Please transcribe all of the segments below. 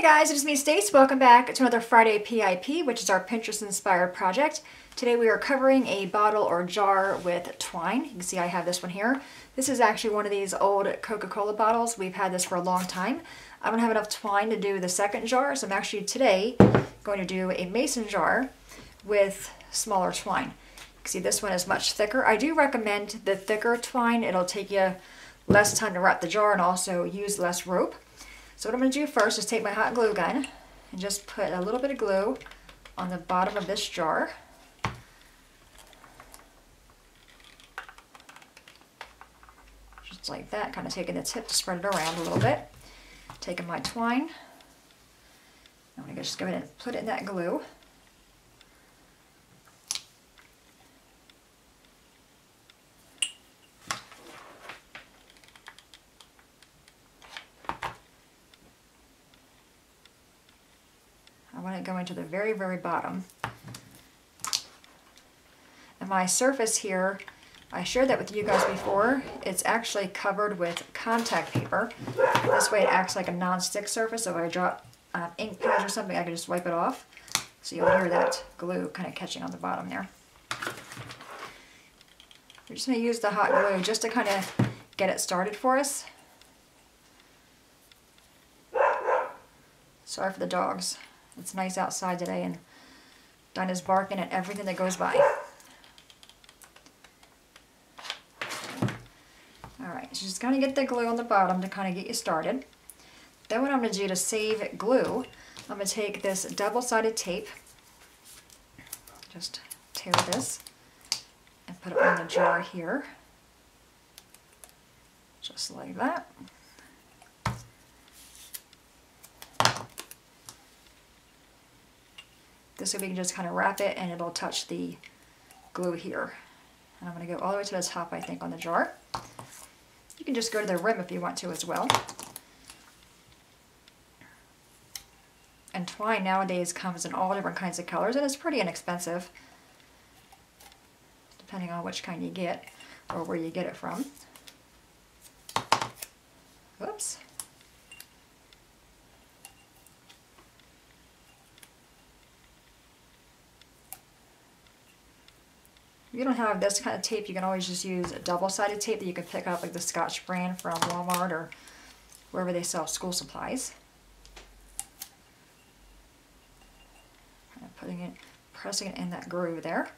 guys, it's me Stace. Welcome back to another Friday PIP, which is our Pinterest inspired project. Today we are covering a bottle or jar with twine. You can see I have this one here. This is actually one of these old Coca-Cola bottles. We've had this for a long time. I don't have enough twine to do the second jar, so I'm actually today going to do a mason jar with smaller twine. You can see this one is much thicker. I do recommend the thicker twine. It'll take you less time to wrap the jar and also use less rope. So what I'm going to do first is take my hot glue gun and just put a little bit of glue on the bottom of this jar. Just like that, kind of taking the tip to spread it around a little bit. Taking my twine. I'm going to just go ahead and put it in that glue. I want it going to the very, very bottom. And my surface here, I shared that with you guys before. It's actually covered with contact paper. This way it acts like a non-stick surface, so if I drop ink pads or something, I can just wipe it off. So you'll hear that glue kind of catching on the bottom there. We're just going to use the hot glue just to kind of get it started for us. Sorry for the dogs. It's nice outside today and Dinah's barking at everything that goes by. Alright, so just kind of get the glue on the bottom to kind of get you started. Then what I'm going to do to save glue, I'm going to take this double-sided tape, just tear this and put it on the jar here, just like that. This way we can just kind of wrap it and it'll touch the glue here. And I'm going to go all the way to the top, I think, on the jar. You can just go to the rim if you want to as well. And twine nowadays comes in all different kinds of colors and it's pretty inexpensive, depending on which kind you get or where you get it from. Whoops. If you don't have this kind of tape, you can always just use a double-sided tape that you can pick up, like the Scotch brand from Walmart or wherever they sell school supplies. Kind of putting it, pressing it in that groove there.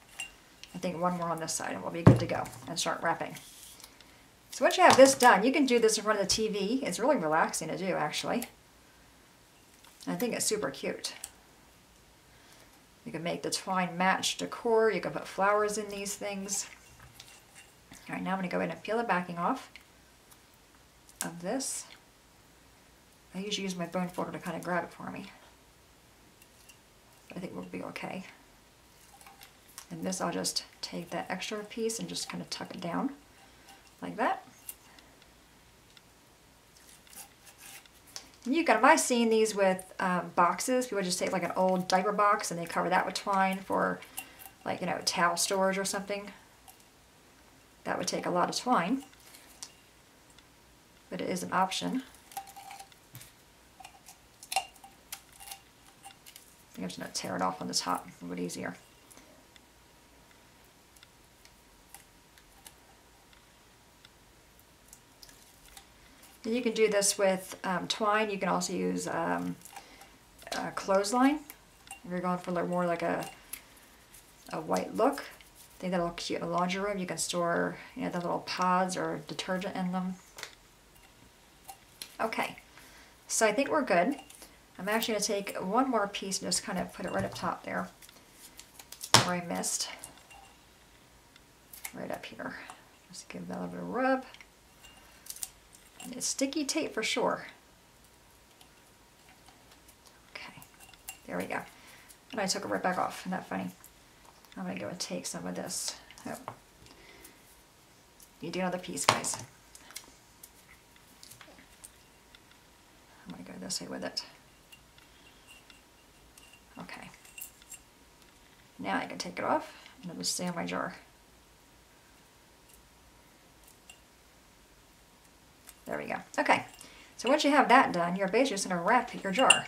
I think one more on this side and we'll be good to go and start wrapping. So once you have this done, you can do this in front of the TV. It's really relaxing to do, actually. And I think it's super cute. You can make the twine match decor. You can put flowers in these things. All right, now I'm going to go ahead and peel the backing off of this. I usually use my bone folder to kind of grab it for me. But I think we'll be okay. And this, I'll just take that extra piece and just kind of tuck it down like that. You can, I've seen these with boxes. People just take like an old diaper box and they cover that with twine for, like, you know, towel storage or something. That would take a lot of twine, but it is an option. I think I'm just going to tear it off on the top, a little bit easier. You can do this with twine. You can also use a clothesline. If you're going for more like a white look, I think that'll look cute in a laundry room. You can store, you know, the little pods or detergent in them. Okay, so I think we're good. I'm actually going to take one more piece and just kind of put it right up top there where I missed. Right up here. Just give that a little bit of rub. It's sticky tape for sure. Okay, there we go. And I took it right back off. Isn't that funny? I'm going to go and take some of this. Oh. You do another piece, guys. I'm going to go this way with it. Okay. Now I can take it off and it'll stay in my jar. There we go. Okay, so once you have that done, you're basically just going to wrap your jar.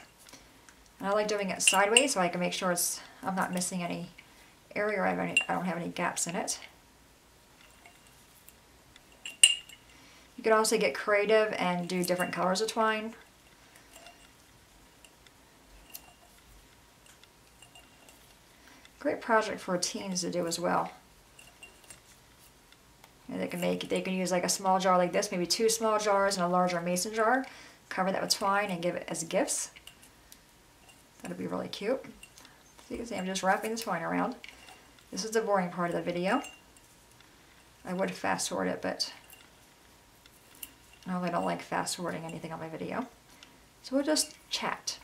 And I like doing it sideways so I can make sure I'm not missing any area, or I don't have any gaps in it. You could also get creative and do different colors of twine. Great project for teens to do as well. And they can use like a small jar like this, maybe 2 small jars and a larger mason jar. Cover that with twine and give it as gifts. That'd be really cute. So you can see I'm just wrapping the twine around. This is the boring part of the video. I would fast forward it, but no, I don't like fast forwarding anything on my video. So we'll just chat.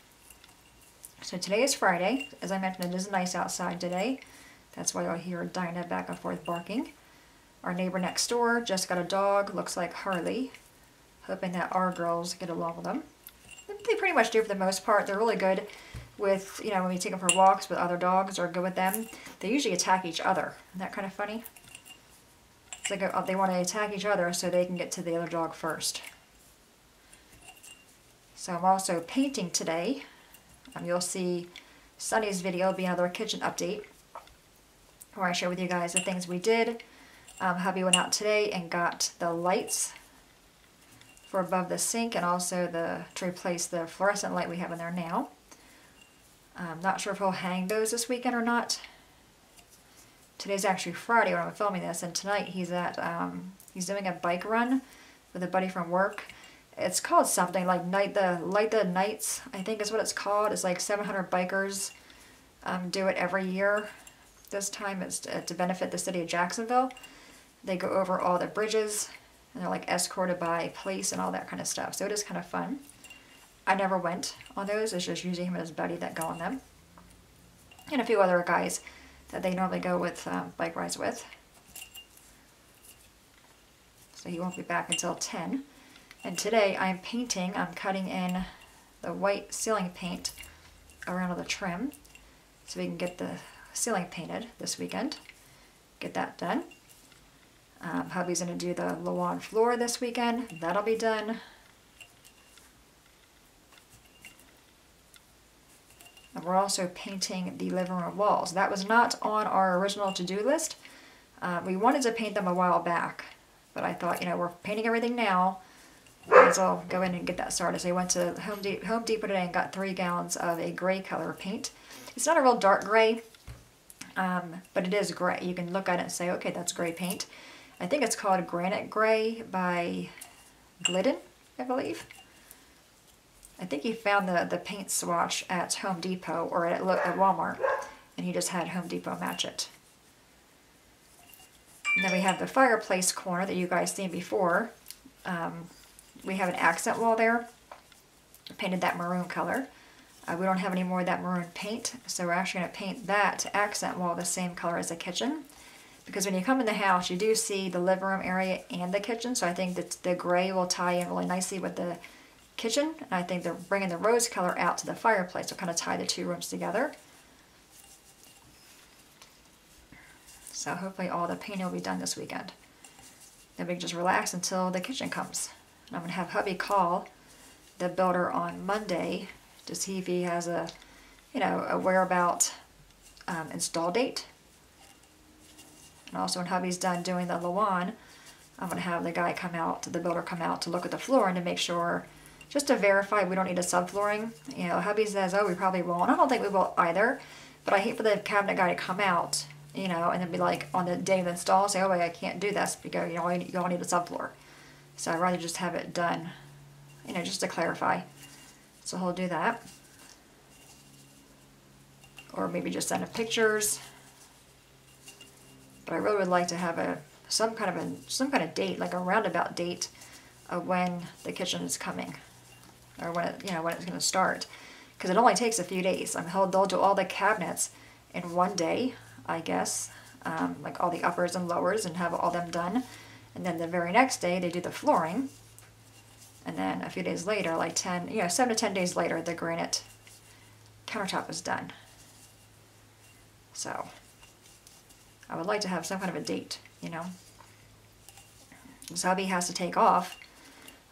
So today is Friday. As I mentioned, it is nice outside today. That's why you'll hear Dinah back and forth barking. Our neighbor next door just got a dog, looks like Harley. Hoping that our girls get along with them. They pretty much do for the most part. They're really good with, you know, when we take them for walks with other dogs or go with them. They usually attack each other. Isn't that kind of funny? It's like they want to attack each other so they can get to the other dog first. So I'm also painting today. You'll see Sunny's video will be another kitchen update where I share with you guys the things we did. Hubby went out today and got the lights for above the sink and also to replace the fluorescent light we have in there now. I'm not sure if he'll hang those this weekend or not. Today's actually Friday when I'm filming this, and tonight he's doing a bike run with a buddy from work. It's called something like Light the Nights, I think is what it's called. It's like 700 bikers do it every year. This time it's to benefit the city of Jacksonville. They go over all the bridges, and they're like escorted by police and all that kind of stuff. So it is kind of fun. I never went on those. It's just usually him and his buddy that go on them. And a few other guys that they normally go with bike rides with. So he won't be back until 10. And today I'm painting. I'm cutting in the white ceiling paint around the trim so we can get the ceiling painted this weekend. Get that done. Hubby's going to do the lawn floor this weekend. That'll be done. And we're also painting the living room walls. That was not on our original to-do list. We wanted to paint them a while back, but I thought, you know, we're painting everything now. Might as well go in and get that started. So I went to Home Depot today and got 3 gallons of a gray color paint. It's not a real dark gray, but it is gray. You can look at it and say, okay, that's gray paint. I think it's called Granite Gray by Glidden, I believe. I think he found the paint swatch at Home Depot or at Walmart, and he just had Home Depot match it. And then we have the fireplace corner that you guys seen before. We have an accent wall there. I painted that maroon color. We don't have any more of that maroon paint, so we're actually going to paint that accent wall the same color as the kitchen. Because when you come in the house, you do see the living room area and the kitchen, so I think that the gray will tie in really nicely with the kitchen. And I think they're bringing the rose color out to the fireplace to kind of tie the 2 rooms together. So hopefully all the painting will be done this weekend. Then we can just relax until the kitchen comes. And I'm going to have hubby call the builder on Monday to see if he has a whereabout install date. And also when hubby's done doing the lawn, I'm going to have the builder come out to look at the floor and to make sure, just to verify we don't need a subflooring. You know, hubby says, oh, we probably won't. I don't think we will either, but I hate for the cabinet guy to come out, you know, and then be like on the day of the install, say, oh, wait, I can't do this because, you know, you all need a subfloor. So I'd rather just have it done, you know, just to clarify. So he'll do that. Or maybe just send him pictures. But I really would like to have some kind of date, like a roundabout date of when the kitchen is coming, or when it's going to start, because it only takes a few days. They'll do all the cabinets in one day, I guess, like all the uppers and lowers, and have all them done, and then the very next day they do the flooring, and then a few days later, like 7 to 10 days later, the granite countertop is done. So I would like to have some kind of a date, you know. So hubby has to take off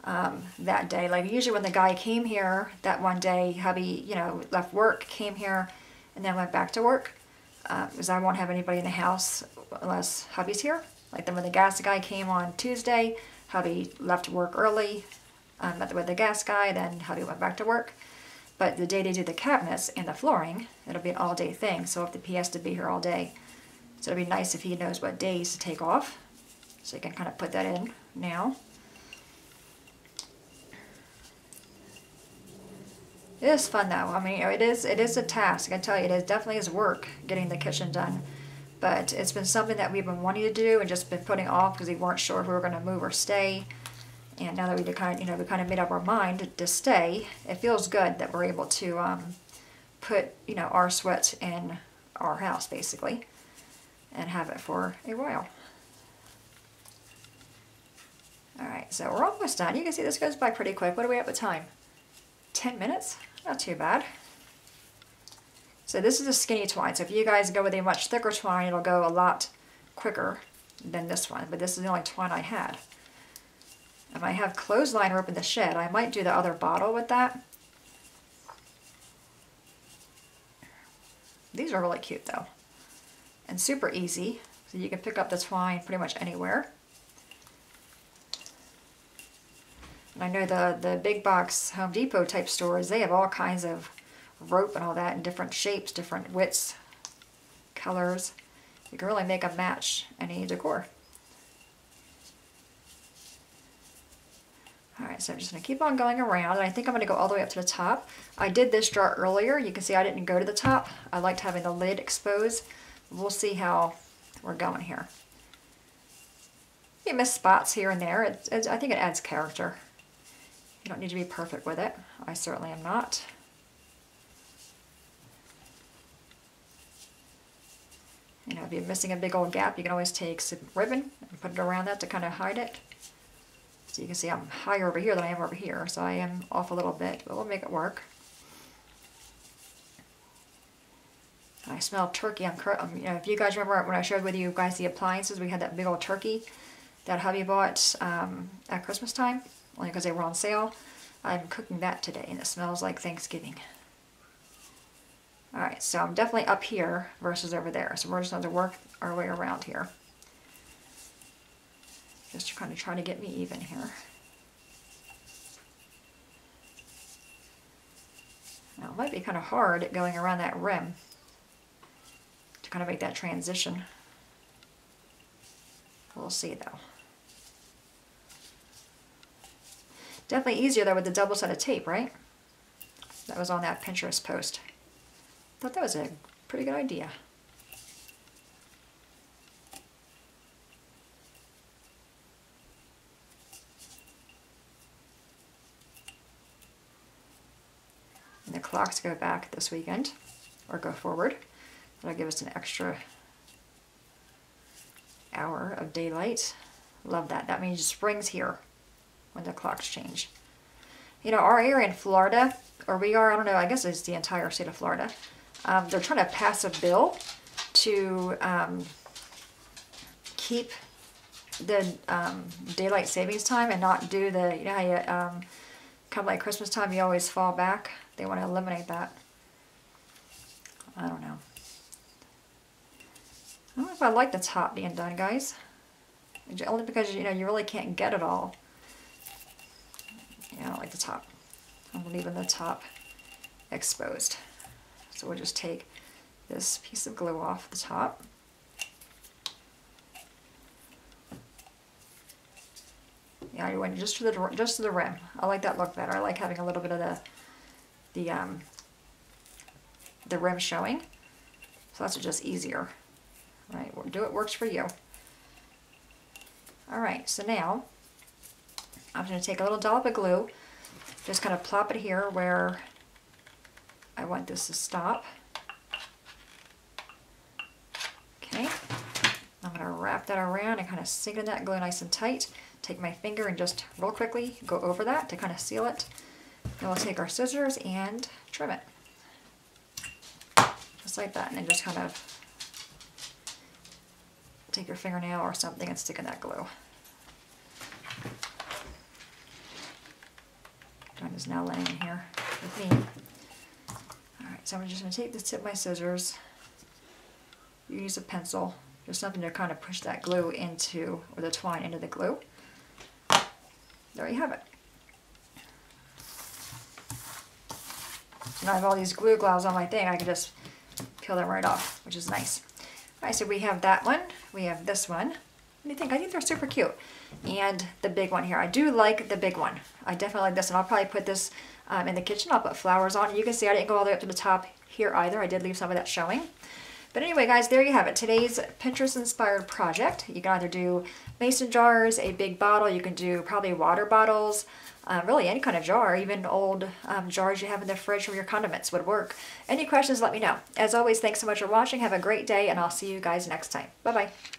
that day. Like usually when the guy came here that one day, hubby, you know, left work, came here, and then went back to work. Because I won't have anybody in the house unless hubby's here. Like then when the gas guy came on Tuesday, hubby left work early, met with the gas guy, then hubby went back to work. But the day they do the cabinets and the flooring, it'll be an all-day thing. So if the P has to be here all day, so it'd be nice if he knows what days to take off. So you can kind of put that in now. It is fun though. I mean, it is a task. I tell you, it definitely is work getting the kitchen done. But it's been something that we've been wanting to do and just been putting off because we weren't sure if we were going to move or stay. And now that we kind of made up our mind to stay, it feels good that we're able to put, you know, our sweat in our house basically and have it for a while. All right, so we're almost done. You can see this goes by pretty quick. What are we at the time? 10 minutes? Not too bad. So this is a skinny twine. So if you guys go with a much thicker twine, it'll go a lot quicker than this one. But this is the only twine I had. If I have clothesline rope in the shed, I might do the other bottle with that. These are really cute though. And super easy. So you can pick up the twine pretty much anywhere. And I know the big box Home Depot type stores, they have all kinds of rope and all that in different shapes, different widths, colors. You can really make a match any decor. Alright, so I'm just going to keep on going around, and I think I'm going to go all the way up to the top. I did this jar earlier. You can see I didn't go to the top. I liked having the lid exposed. We'll see how we're going here. You miss spots here and there. I think it adds character. You don't need to be perfect with it. I certainly am not. You know, if you're missing a big old gap, you can always take some ribbon and put it around that to kind of hide it. So you can see I'm higher over here than I am over here, so I am off a little bit, but we'll make it work. I smell turkey. You know, if you guys remember when I showed with you guys the appliances, we had that big old turkey that hubby bought at Christmas time, only because they were on sale. I'm cooking that today, and it smells like Thanksgiving. Alright, so I'm definitely up here versus over there, so we're just going to work our way around here. Just to kind of try to get me even here. Now it might be kind of hard going around that rim to kind of make that transition. We'll see though. Definitely easier though with the double sided tape, right? That was on that Pinterest post. Thought that was a pretty good idea. And the clocks go back this weekend, or go forward. That'll give us an extra hour of daylight. Love that. That means spring's here when the clocks change. You know, our area in Florida, or we are, I don't know, I guess it's the entire state of Florida, they're trying to pass a bill to keep the daylight savings time and not do the, you know how you, come like Christmas time, you always fall back. They want to eliminate that. I don't know. I don't know if I like the top being done, guys. Only because, you know, you really can't get it all. Yeah, I don't like the top. I'm leaving the top exposed. So we'll just take this piece of glue off the top. Yeah, I went just to the rim. I like that look better. I like having a little bit of the rim showing. So that's just easier. All right, we'll do what works for you. All right, so now I'm going to take a little dollop of glue, just kind of plop it here where I want this to stop. Okay, I'm going to wrap that around and kind of sink in that glue nice and tight. Take my finger and just real quickly go over that to kind of seal it. Then we'll take our scissors and trim it. Just like that, and then just kind of take your fingernail or something and stick in that glue. is now laying in here with me. Alright, so I'm just going to take the tip of my scissors, use a pencil, just something to kind of push that glue into, or the twine into the glue. There you have it. So now I have all these glue glows on my thing, I can just peel them right off, which is nice. Alright, so we have that one, we have this one. What do you think? I think they're super cute. And the big one here. I do like the big one. I definitely like this one. I'll probably put this in the kitchen. I'll put flowers on it. You can see I didn't go all the way up to the top here either. I did leave some of that showing. But anyway, guys, there you have it. Today's Pinterest-inspired project. You can either do mason jars, a big bottle. You can do probably water bottles, really any kind of jar. Even old jars you have in the fridge for your condiments would work. Any questions, let me know. As always, thanks so much for watching. Have a great day, and I'll see you guys next time. Bye-bye.